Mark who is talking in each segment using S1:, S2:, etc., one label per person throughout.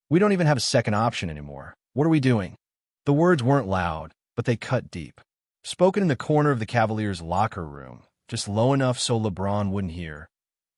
S1: We don't even have a second option anymore. What are we doing?" The words weren't loud, but they cut deep. Spoken in the corner of the Cavaliers' locker room, just low enough so LeBron wouldn't hear,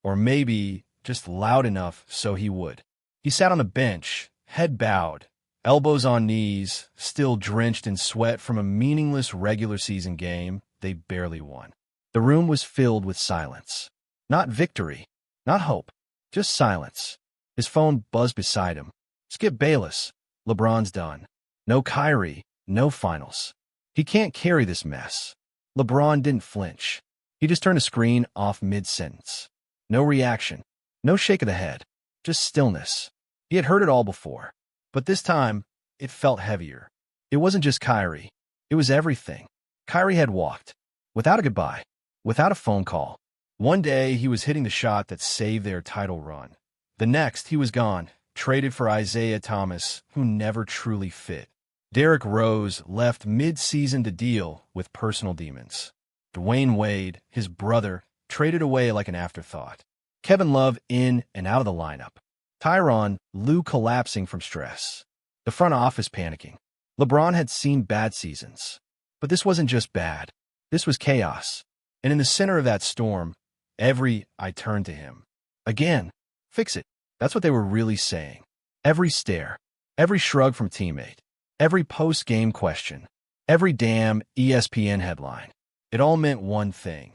S1: or maybe just loud enough so he would. He sat on a bench, head bowed, elbows on knees, still drenched in sweat from a meaningless regular season game they barely won. The room was filled with silence. Not victory, not hope, just silence. His phone buzzed beside him. Skip Bayless. LeBron's done. No Kyrie, no finals. He can't carry this mess. LeBron didn't flinch. He just turned the screen off mid-sentence. No reaction, no shake of the head, just stillness. He had heard it all before, but this time it felt heavier. It wasn't just Kyrie. It was everything. Kyrie had walked, without a goodbye, without a phone call. One day he was hitting the shot that saved their title run. The next he was gone, traded for Isaiah Thomas, who never truly fit. Derrick Rose left mid-season to deal with personal demons. Dwayne Wade, his brother, traded away like an afterthought. Kevin Love in and out of the lineup. Tyronn Lue collapsing from stress. The front office panicking. LeBron had seen bad seasons. But this wasn't just bad. This was chaos. And in the center of that storm, I turned to him. Again, fix it. That's what they were really saying. Every stare, every shrug from teammate, every post-game question, every damn ESPN headline. It all meant one thing.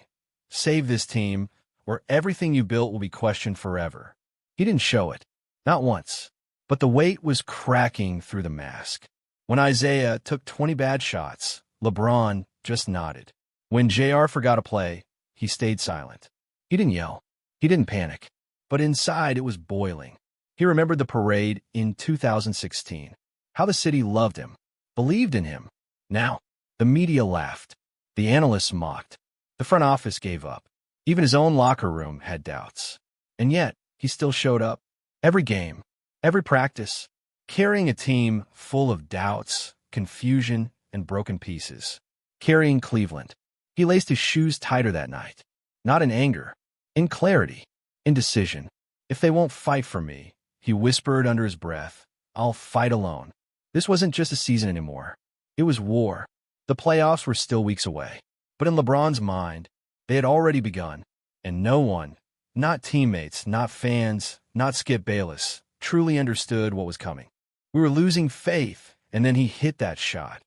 S1: Save this team, or everything you built will be questioned forever. He didn't show it. Not once. But the weight was cracking through the mask. When Isaiah took 20 bad shots, LeBron just nodded. When JR forgot a play, he stayed silent. He didn't yell. He didn't panic. But inside it was boiling. He remembered the parade in 2016. How the city loved him, believed in him. Now, the media laughed. The analysts mocked. The front office gave up. Even his own locker room had doubts. And yet, he still showed up. Every game, every practice, carrying a team full of doubts, confusion, and broken pieces. Carrying Cleveland. He laced his shoes tighter that night. Not in anger, in clarity, in decision. If they won't fight for me, he whispered under his breath, I'll fight alone. This wasn't just a season anymore. It was war. The playoffs were still weeks away. But in LeBron's mind, they had already begun. And no one, not teammates, not fans, not Skip Bayless, truly understood what was coming. We were losing faith, and then he hit that shot.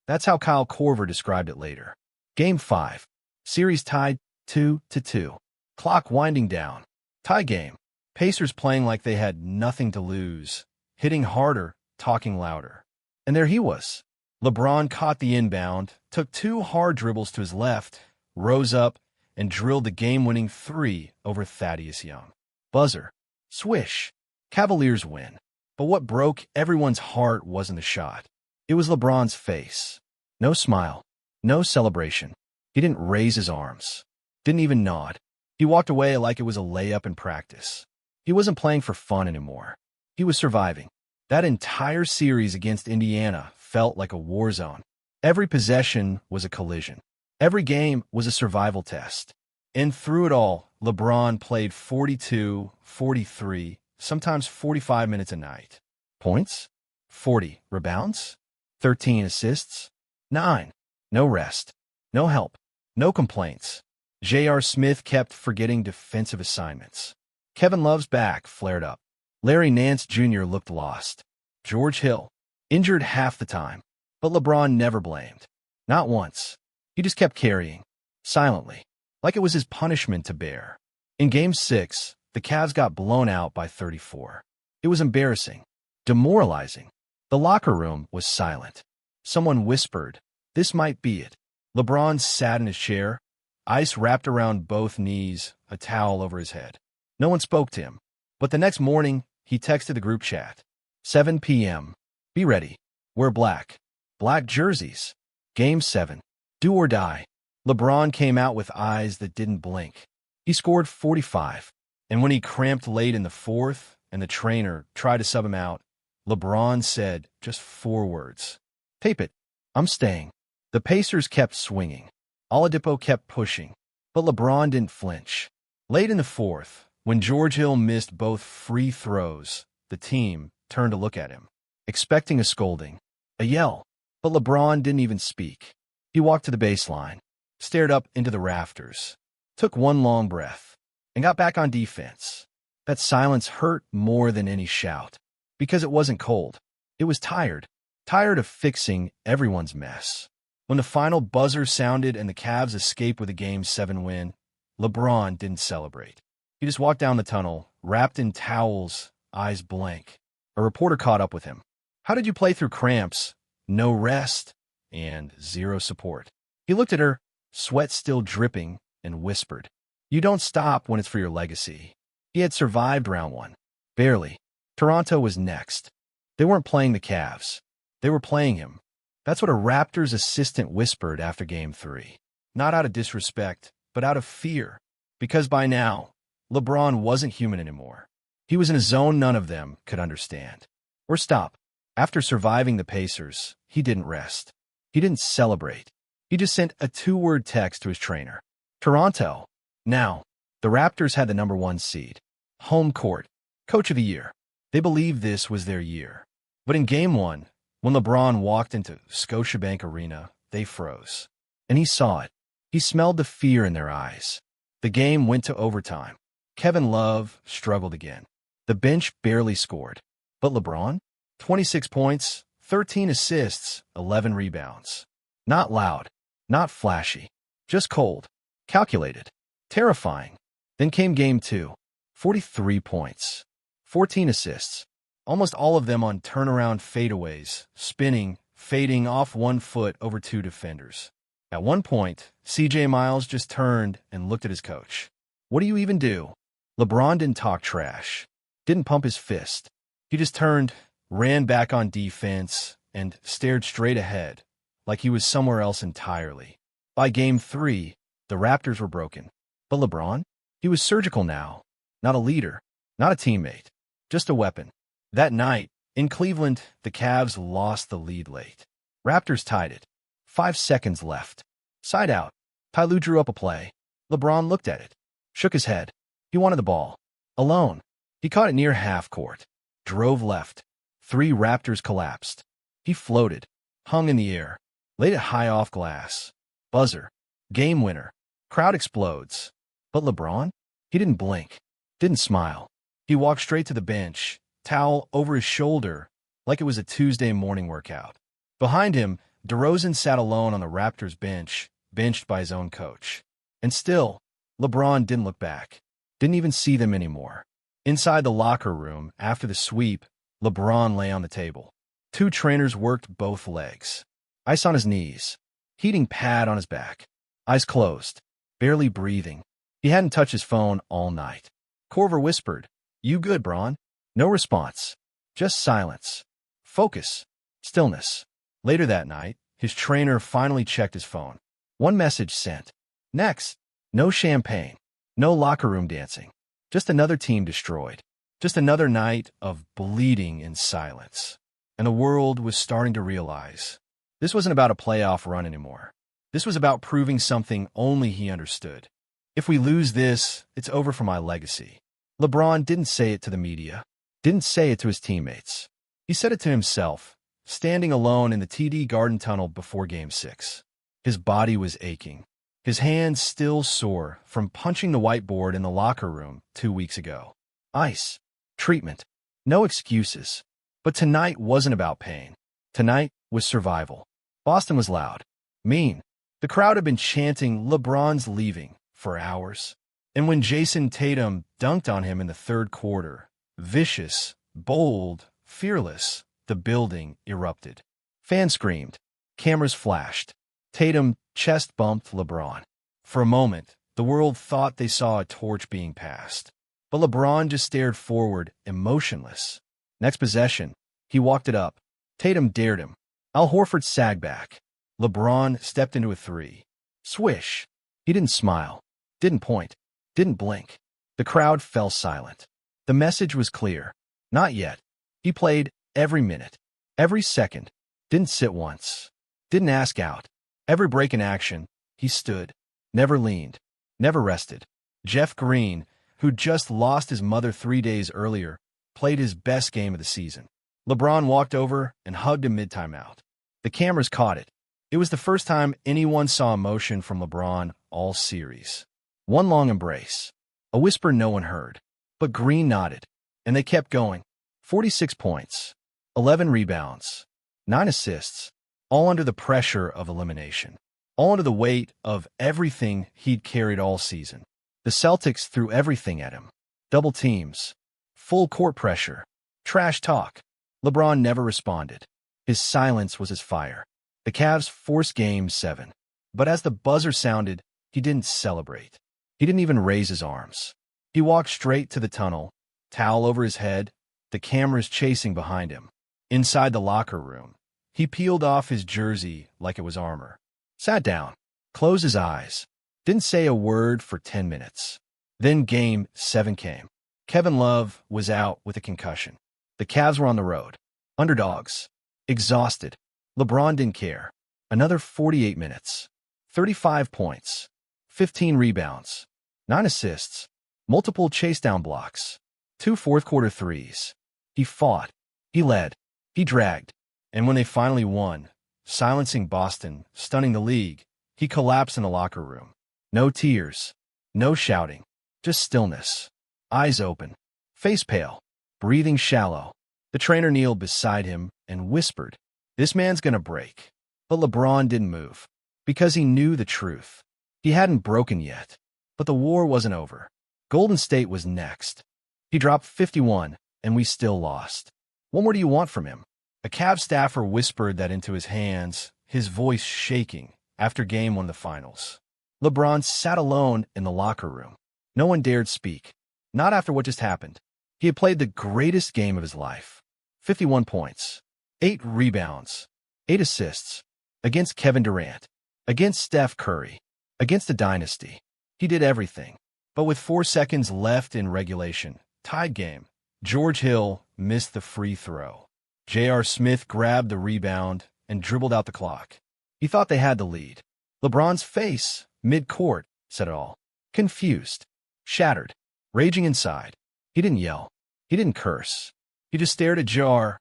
S1: That's how Kyle Korver described it later. Game 5. Series tied 2-2. Clock winding down. Tie game. Pacers playing like they had nothing to lose. Hitting harder, talking louder. And there he was. LeBron caught the inbound, took 2 hard dribbles to his left, rose up, and drilled the game-winning 3 over Thaddeus Young. Buzzer. Swish. Cavaliers win. But what broke everyone's heart wasn't the shot. It was LeBron's face. No smile. No celebration. He didn't raise his arms. Didn't even nod. He walked away like it was a layup in practice. He wasn't playing for fun anymore. He was surviving. That entire series against Indiana felt like a war zone. Every possession was a collision. Every game was a survival test. And through it all, LeBron played 42, 43, sometimes 45 minutes a night. Points? 40. Rebounds? 13 assists? 9. No rest. No help. No complaints. J.R. Smith kept forgetting defensive assignments. Kevin Love's back flared up. Larry Nance Jr. looked lost. George Hill, injured half the time. But LeBron never blamed. Not once. He just kept carrying. Silently. Like it was his punishment to bear. In Game 6, the Cavs got blown out by 34. It was embarrassing. Demoralizing. The locker room was silent. Someone whispered, "This might be it." LeBron sat in his chair, ice wrapped around both knees, a towel over his head. No one spoke to him. But the next morning, he texted the group chat. 7 p.m. Be ready. Wear black. Black jerseys. Game 7. Do or die. LeBron came out with eyes that didn't blink. He scored 45. And when he cramped late in the fourth and the trainer tried to sub him out, LeBron said just 4 words. Tape it. I'm staying. The Pacers kept swinging. Oladipo kept pushing. But LeBron didn't flinch. Late in the fourth, when George Hill missed both free throws, the team, turned to look at him, expecting a scolding, a yell. But LeBron didn't even speak. He walked to the baseline, stared up into the rafters, took one long breath, and got back on defense. That silence hurt more than any shout, because it wasn't cold. It was tired of fixing everyone's mess. When the final buzzer sounded and the Cavs escaped with a Game 7 win, LeBron didn't celebrate. He just walked down the tunnel, wrapped in towels, eyes blank. A reporter caught up with him. "How did you play through cramps? No rest and zero support." He looked at her, sweat still dripping, and whispered, "You don't stop when it's for your legacy." He had survived round one. Barely. Toronto was next. They weren't playing the Cavs. They were playing him. That's what a Raptors assistant whispered after Game 3. Not out of disrespect, but out of fear. Because by now, LeBron wasn't human anymore. He was in a zone none of them could understand. Or stop. After surviving the Pacers, he didn't rest. He didn't celebrate. He just sent a 2-word text to his trainer. Toronto. Now, the Raptors had the #1 seed. Home court. Coach of the year. They believed this was their year. But in Game 1, when LeBron walked into Scotiabank Arena, they froze. And he saw it. He smelled the fear in their eyes. The game went to overtime. Kevin Love struggled again. The bench barely scored. But LeBron? 26 points, 13 assists, 11 rebounds. Not loud, not flashy, just cold, calculated, terrifying. Then came Game 2. 43 points, 14 assists, almost all of them on turnaround fadeaways, spinning, fading off 1 foot over 2 defenders. At one point, CJ Miles just turned and looked at his coach. What do you even do? LeBron didn't talk trash, didn't pump his fist. He just turned, ran back on defense, and stared straight ahead, like he was somewhere else entirely. By Game 3, the Raptors were broken. But LeBron? He was surgical now. Not a leader, not a teammate, just a weapon. That night, in Cleveland, the Cavs lost the lead late. Raptors tied it. 5 seconds left. Side out. Ty Lue drew up a play. LeBron looked at it, shook his head. He wanted the ball. Alone. He caught it near half court. Drove left. 3 Raptors collapsed. He floated, hung in the air, laid it high off glass. Buzzer. Game winner. Crowd explodes. But LeBron? He didn't blink. Didn't smile. He walked straight to the bench, towel over his shoulder, like it was a Tuesday morning workout. Behind him, DeRozan sat alone on the Raptors bench, benched by his own coach. And still, LeBron didn't look back. Didn't even see them anymore. Inside the locker room, after the sweep, LeBron lay on the table. 2 trainers worked both legs. Ice on his knees. Heating pad on his back. Eyes closed. Barely breathing. He hadn't touched his phone all night. Corver whispered, "You good, Bron?" No response. Just silence. Focus. Stillness. Later that night, his trainer finally checked his phone. One message sent. Next. No champagne. No locker room dancing. Just another team destroyed. Just another night of bleeding in silence. And the world was starting to realize this wasn't about a playoff run anymore. This was about proving something only he understood. If we lose this, it's over for my legacy. LeBron didn't say it to the media. Didn't say it to his teammates. He said it to himself, standing alone in the TD Garden tunnel before Game 6. His body was aching. His hands still sore from punching the whiteboard in the locker room 2 weeks ago. Ice. Treatment. No excuses. But tonight wasn't about pain. Tonight was survival. Boston was loud. Mean. The crowd had been chanting LeBron's leaving for hours. And when Jason Tatum dunked on him in the 3rd quarter, vicious, bold, fearless, the building erupted. Fans screamed. Cameras flashed. Tatum chest bumped LeBron. For a moment, the world thought they saw a torch being passed. But LeBron just stared forward, emotionless. Next possession, he walked it up. Tatum dared him. Al Horford sagged back. LeBron stepped into a 3. Swish. He didn't smile. Didn't point. Didn't blink. The crowd fell silent. The message was clear. Not yet. He played every minute. Every second. Didn't sit once. Didn't ask out. Every break in action, he stood. Never leaned. Never rested. Jeff Green, who'd just lost his mother 3 days earlier, played his best game of the season. LeBron walked over and hugged him mid-timeout. The cameras caught it. It was the first time anyone saw emotion from LeBron all series. One long embrace. A whisper no one heard. But Green nodded. And they kept going. 46 points. 11 rebounds. 9 assists. All under the pressure of elimination. All under the weight of everything he'd carried all season. The Celtics threw everything at him. Double teams. Full court pressure. Trash talk. LeBron never responded. His silence was his fire. The Cavs forced Game 7. But as the buzzer sounded, he didn't celebrate. He didn't even raise his arms. He walked straight to the tunnel, towel over his head, the cameras chasing behind him. Inside the locker room, he peeled off his jersey like it was armor. Sat down, closed his eyes, didn't say a word for 10 minutes. Then Game 7 came. Kevin Love was out with a concussion. The Cavs were on the road. Underdogs. Exhausted. LeBron didn't care. Another 48 minutes. 35 points. 15 rebounds. 9 assists. Multiple chase-down blocks. 2 fourth-quarter threes. He fought. He led. He dragged. And when they finally won, silencing Boston, stunning the league, he collapsed in the locker room. No tears. No shouting. Just stillness. Eyes open. Face pale. Breathing shallow. The trainer kneeled beside him and whispered, "This man's gonna break." But LeBron didn't move. Because he knew the truth. He hadn't broken yet. But the war wasn't over. Golden State was next. He dropped 51, and we still lost. What more do you want from him? A Cavs staffer whispered that into his hands, his voice shaking, after Game 1 of the finals. LeBron sat alone in the locker room. No one dared speak. Not after what just happened. He had played the greatest game of his life. 51 points. 8 rebounds. 8 assists. Against Kevin Durant. Against Steph Curry. Against the dynasty. He did everything. But with 4 seconds left in regulation, tied game, George Hill missed the free throw. J.R. Smith grabbed the rebound and dribbled out the clock. He thought they had the lead. LeBron's face, mid-court, said it all. Confused. Shattered. Raging inside. He didn't yell. He didn't curse. He just stared at Jar,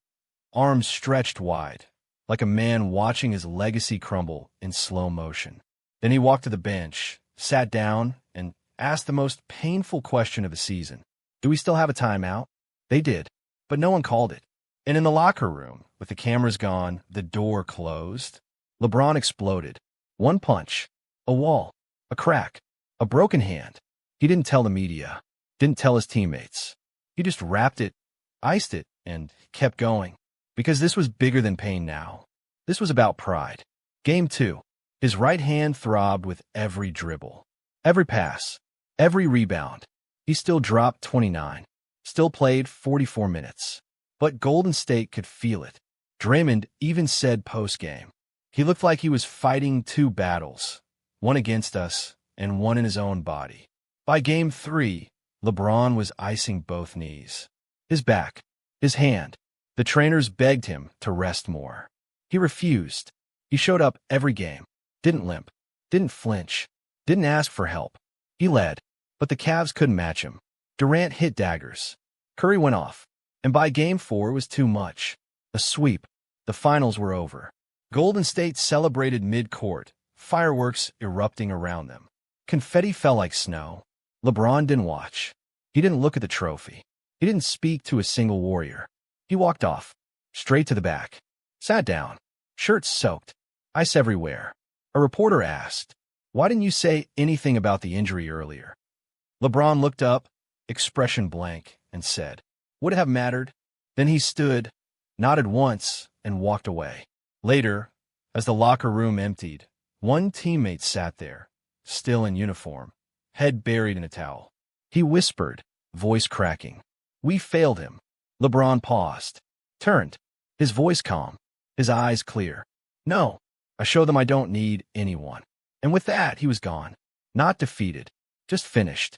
S1: arms stretched wide, like a man watching his legacy crumble in slow motion. Then he walked to the bench, sat down, and asked the most painful question of the season. Do we still have a timeout? They did, but no one called it. And in the locker room, with the cameras gone, the door closed, LeBron exploded. One punch, a wall, a crack, a broken hand. He didn't tell the media, didn't tell his teammates. He just wrapped it, iced it, and kept going. Because this was bigger than pain now. This was about pride. Game 2. His right hand throbbed with every dribble. Every pass. Every rebound. He still dropped 29. Still played 44 minutes. But Golden State could feel it. Draymond even said post-game. He looked like he was fighting 2 battles. One against us, and one in his own body. By Game 3, LeBron was icing both knees. His back. His hand. The trainers begged him to rest more. He refused. He showed up every game. Didn't limp. Didn't flinch. Didn't ask for help. He led. But the Cavs couldn't match him. Durant hit daggers. Curry went off. And by Game 4 it was too much. A sweep. The finals were over. Golden State celebrated mid-court, fireworks erupting around them. Confetti fell like snow. LeBron didn't watch. He didn't look at the trophy. He didn't speak to a single warrior. He walked off, straight to the back. Sat down, shirt soaked, ice everywhere. A reporter asked, "Why didn't you say anything about the injury earlier?" LeBron looked up, expression blank, and said, "Would it have mattered?" Then he stood, nodded once, and walked away. Later, as the locker room emptied, one teammate sat there, still in uniform, head buried in a towel. He whispered, voice cracking, "We failed him." LeBron paused, turned, his voice calm, his eyes clear. "No, I show them I don't need anyone." And with that, he was gone. Not defeated, just finished.